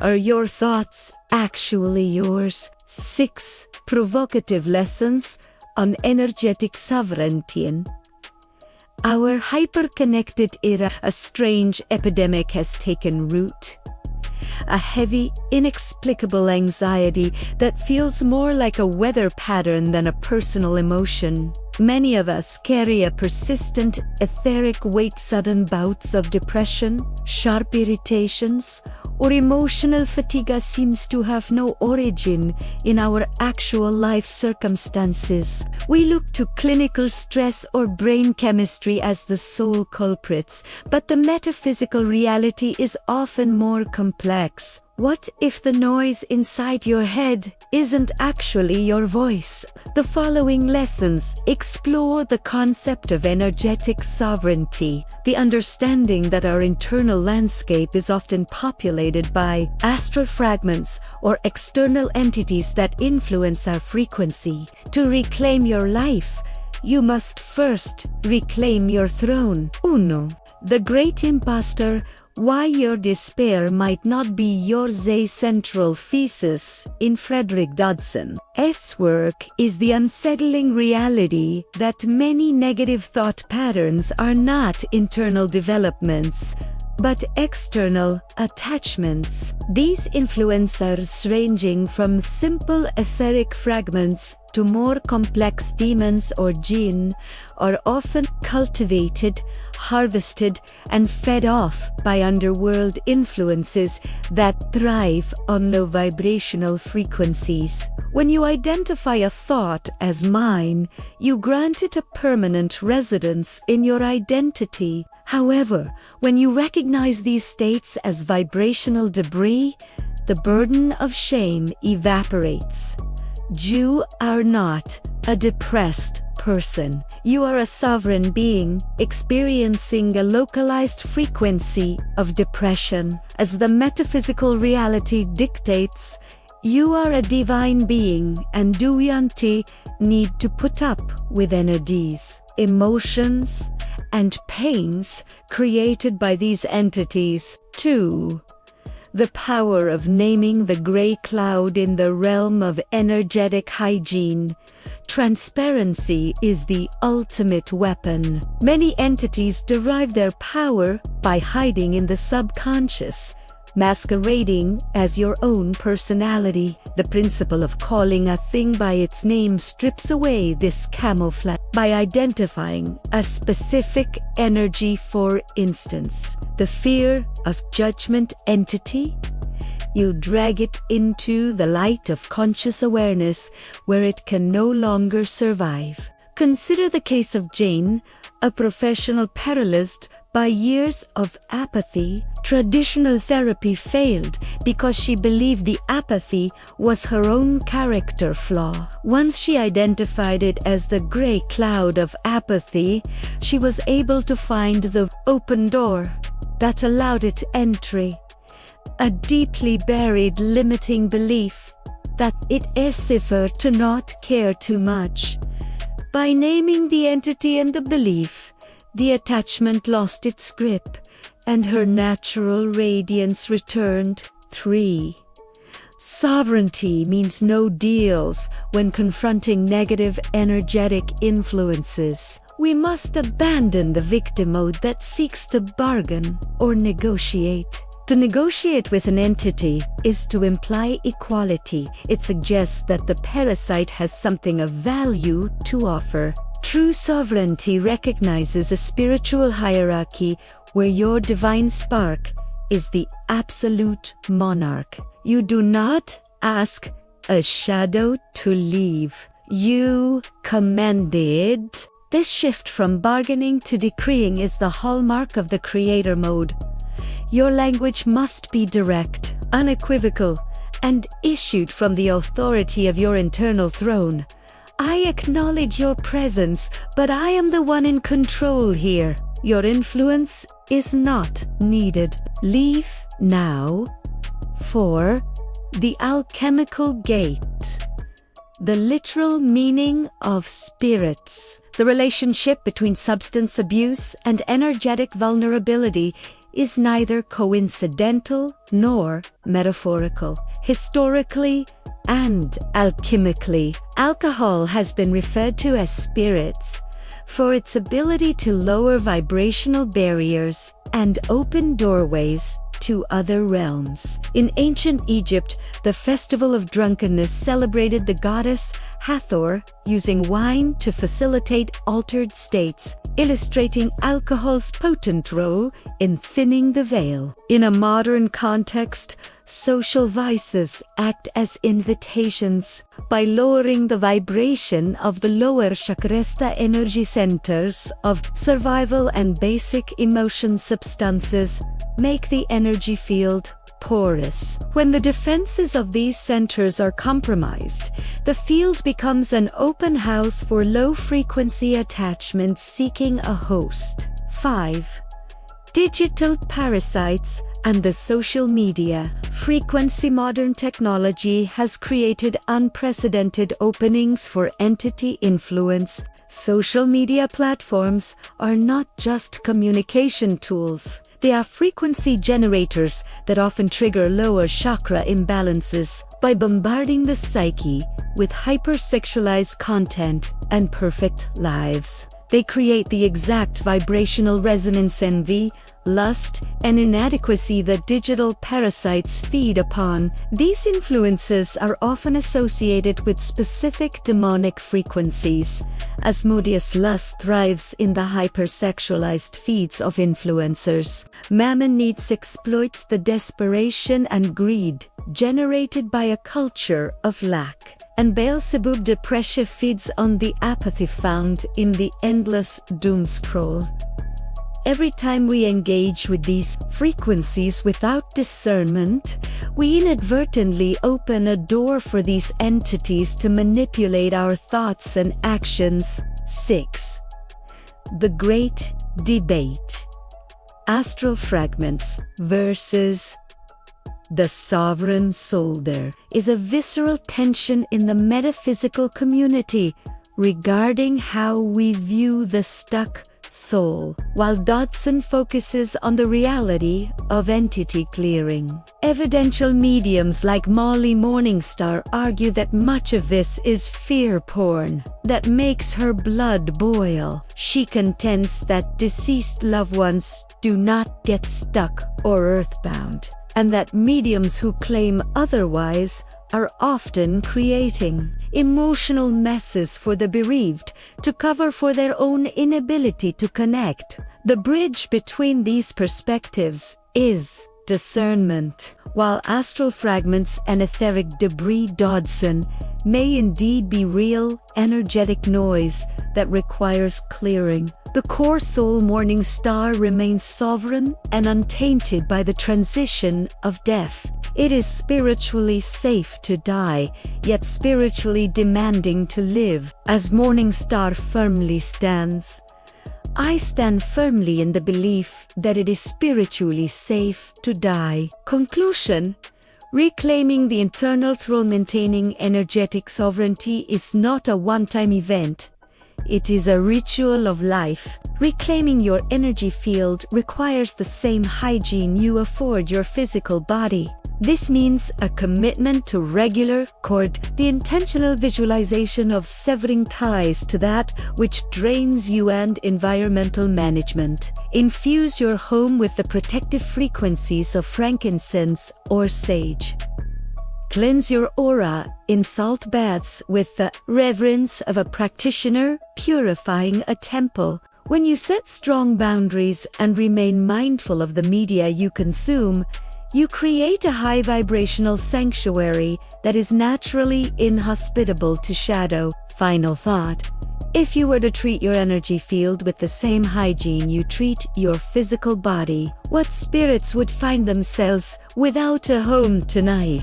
Are your thoughts actually yours? 6 Provocative Lessons on Energetic Sovereignty. Our hyper-connected era, a strange epidemic has taken root. A heavy, inexplicable anxiety that feels more like a weather pattern than a personal emotion. Many of us carry a persistent, etheric weight, sudden bouts of depression, sharp irritations, or emotional fatigue seems to have no origin in our actual life circumstances. We look to clinical stress or brain chemistry as the sole culprits, but the metaphysical reality is often more complex. What if the noise inside your head isn't actually your voice? The following lessons explore the concept of energetic sovereignty, the understanding that our internal landscape is often populated by astral fragments or external entities that influence our frequency. To reclaim your life, you must first reclaim your throne. 1. The Great Imposter. Why your despair might not be yours. A central thesis in Frederick Dodson's work is the unsettling reality that many negative thought patterns are not internal developments, but external attachments. These influencers, ranging from simple etheric fragments to more complex demons or jinn, are often cultivated, harvested, and fed off by underworld influences that thrive on low vibrational frequencies. When you identify a thought as mine, you grant it a permanent residence in your identity. However, when you recognize these states as vibrational debris, the burden of shame evaporates. You are not a depressed person. You are a sovereign being experiencing a localized frequency of depression. As the metaphysical reality dictates, you are a divine being, and do we need to put up with energies, emotions, and pains created by these entities. 2. The power of naming the gray cloud in the realm of energetic hygiene. Transparency is the ultimate weapon. Many entities derive their power by hiding in the subconscious, masquerading as your own personality. The principle of calling a thing by its name strips away this camouflage. By identifying a specific energy, for instance, the fear of judgment entity, you drag it into the light of conscious awareness where it can no longer survive. Consider the case of Jane, a professional paralyzed by years of apathy. Traditional therapy failed because she believed the apathy was her own character flaw. Once she identified it as the gray cloud of apathy, she was able to find the open door that allowed it entry. A deeply buried limiting belief that it is safer to not care too much. By naming the entity and the belief, the attachment lost its grip, and her natural radiance returned. 3. Sovereignty means no deals when confronting negative energetic influences. We must abandon the victim mode that seeks to bargain or negotiate. To negotiate with an entity is to imply equality. It suggests that the parasite has something of value to offer. True sovereignty recognizes a spiritual hierarchy where your divine spark is the absolute monarch. You do not ask a shadow to leave. You command it. This shift from bargaining to decreeing is the hallmark of the creator mode. Your language must be direct, unequivocal, and issued from the authority of your internal throne. I acknowledge your presence, but I am the one in control here. Your influence is not needed. Leave now. 4. The alchemical gate. The literal meaning of spirits. The relationship between substance abuse and energetic vulnerability is neither coincidental nor metaphorical. Historically and alchemically, alcohol has been referred to as spirits for its ability to lower vibrational barriers and open doorways to other realms. In ancient Egypt, the festival of drunkenness celebrated the goddess Hathor, using wine to facilitate altered states, illustrating alcohol's potent role in thinning the veil. In a modern context, social vices act as invitations. By lowering the vibration of the lower chakresta energy centers of survival and basic emotion substances, make the energy field porous. When the defenses of these centers are compromised, the field becomes an open house for low-frequency attachments seeking a host. 5. Digital parasites and the social media. Frequency modern technology has created unprecedented openings for entity influence. Social media platforms are not just communication tools. They are frequency generators that often trigger lower chakra imbalances by bombarding the psyche with hypersexualized content and perfect lives. They create the exact vibrational resonance, envy, lust, and inadequacy that digital parasites feed upon. These influences are often associated with specific demonic frequencies. Asmodeus lust thrives in the hypersexualized feeds of influencers. Mammon needs exploits the desperation and greed generated by a culture of lack. And Beelzebub depression feeds on the apathy found in the endless doom scroll. Every time we engage with these frequencies without discernment, we inadvertently open a door for these entities to manipulate our thoughts and actions. 6. The Great Debate. Astral fragments versus the sovereign soul. There is a visceral tension in the metaphysical community regarding how we view the stuck soul, while Dodson focuses on the reality of entity clearing. Evidential mediums like Molly Morningstar argue that much of this is fear porn that makes her blood boil. She contends that deceased loved ones do not get stuck or earthbound, and that mediums who claim otherwise are often creating emotional messes for the bereaved to cover for their own inability to connect. The bridge between these perspectives is discernment. While astral fragments and etheric debris, Dodson, may indeed be real, energetic noise that requires clearing, the core soul morning star remains sovereign and untainted by the transition of death. It is spiritually safe to die, yet spiritually demanding to live. As morning star firmly stands, I stand firmly in the belief that it is spiritually safe to die. Conclusion: reclaiming the internal throne, maintaining energetic sovereignty is not a one-time event. It is a ritual of life. Reclaiming your energy field requires the same hygiene you afford your physical body. This means a commitment to regular, the intentional visualization of severing ties to that which drains you, and environmental management. Infuse your home with the protective frequencies of frankincense or sage. Cleanse your aura in salt baths with the reverence of a practitioner purifying a temple. When you set strong boundaries and remain mindful of the media you consume, you create a high vibrational sanctuary that is naturally inhospitable to shadow. Final thought: if you were to treat your energy field with the same hygiene you treat your physical body, what spirits would find themselves without a home tonight?